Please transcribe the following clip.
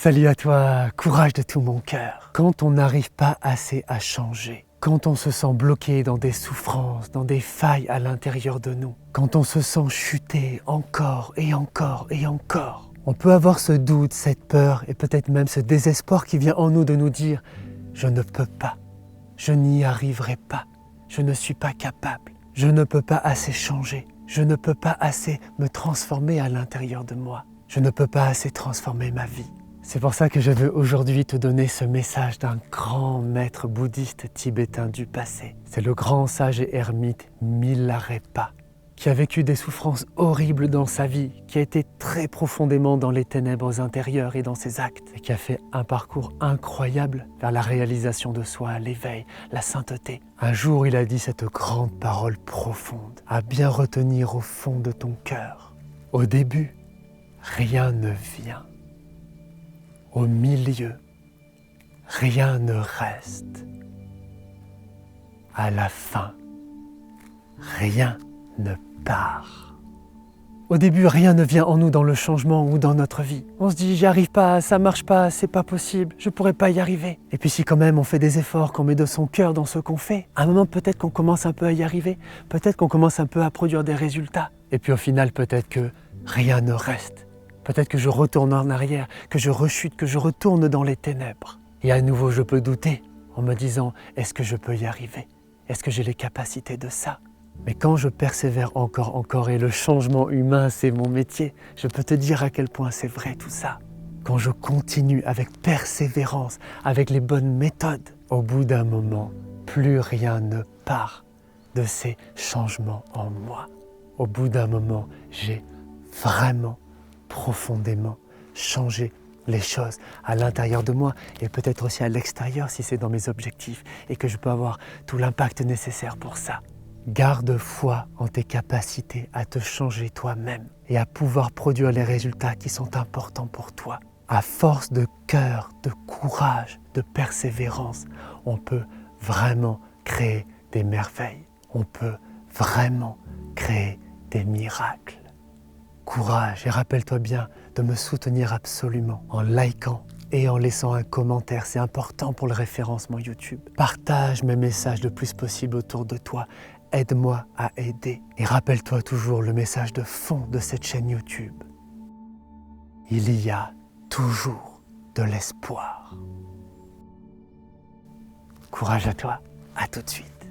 Salut à toi, courage de tout mon cœur. Quand on n'arrive pas assez à changer, quand on se sent bloqué dans des souffrances, dans des failles à l'intérieur de nous, quand on se sent chuter encore et encore et encore, on peut avoir ce doute, cette peur et peut-être même ce désespoir qui vient en nous de nous dire « Je ne peux pas, je n'y arriverai pas, je ne suis pas capable, je ne peux pas assez changer, je ne peux pas assez me transformer à l'intérieur de moi, je ne peux pas assez transformer ma vie. » C'est pour ça que je veux aujourd'hui te donner ce message d'un grand maître bouddhiste tibétain du passé. C'est le grand sage et ermite Milarepa, qui a vécu des souffrances horribles dans sa vie, qui a été très profondément dans les ténèbres intérieures et dans ses actes, et qui a fait un parcours incroyable vers la réalisation de soi, l'éveil, la sainteté. Un jour, il a dit cette grande parole profonde, à bien retenir au fond de ton cœur. Au début, rien ne vient. Au milieu, rien ne reste. À la fin, rien ne part. Au début, rien ne vient en nous dans le changement ou dans notre vie. On se dit, j'y arrive pas, ça marche pas, c'est pas possible, je pourrais pas y arriver. Et puis si quand même on fait des efforts, qu'on met de son cœur dans ce qu'on fait, à un moment peut-être qu'on commence un peu à y arriver, peut-être qu'on commence un peu à produire des résultats. Et puis au final, peut-être que rien ne reste. Peut-être que je retourne en arrière, que je rechute, que je retourne dans les ténèbres. Et à nouveau, je peux douter en me disant, est-ce que je peux y arriver? Est-ce que j'ai les capacités de ça? Mais quand je persévère encore, et le changement humain, c'est mon métier, je peux te dire à quel point c'est vrai tout ça. Quand je continue avec persévérance, avec les bonnes méthodes, au bout d'un moment, plus rien ne part de ces changements en moi. Au bout d'un moment, j'ai vraiment profondément changer les choses à l'intérieur de moi et peut-être aussi à l'extérieur si c'est dans mes objectifs et que je peux avoir tout l'impact nécessaire pour ça. Garde foi en tes capacités à te changer toi-même et à pouvoir produire les résultats qui sont importants pour toi. À force de cœur, de courage, de persévérance, on peut vraiment créer des merveilles. On peut vraiment créer des miracles. Courage et rappelle-toi bien de me soutenir absolument en likant et en laissant un commentaire. C'est important pour le référencement YouTube. Partage mes messages le plus possible autour de toi. Aide-moi à aider. Et rappelle-toi toujours le message de fond de cette chaîne YouTube. Il y a toujours de l'espoir. Courage à toi, à tout de suite.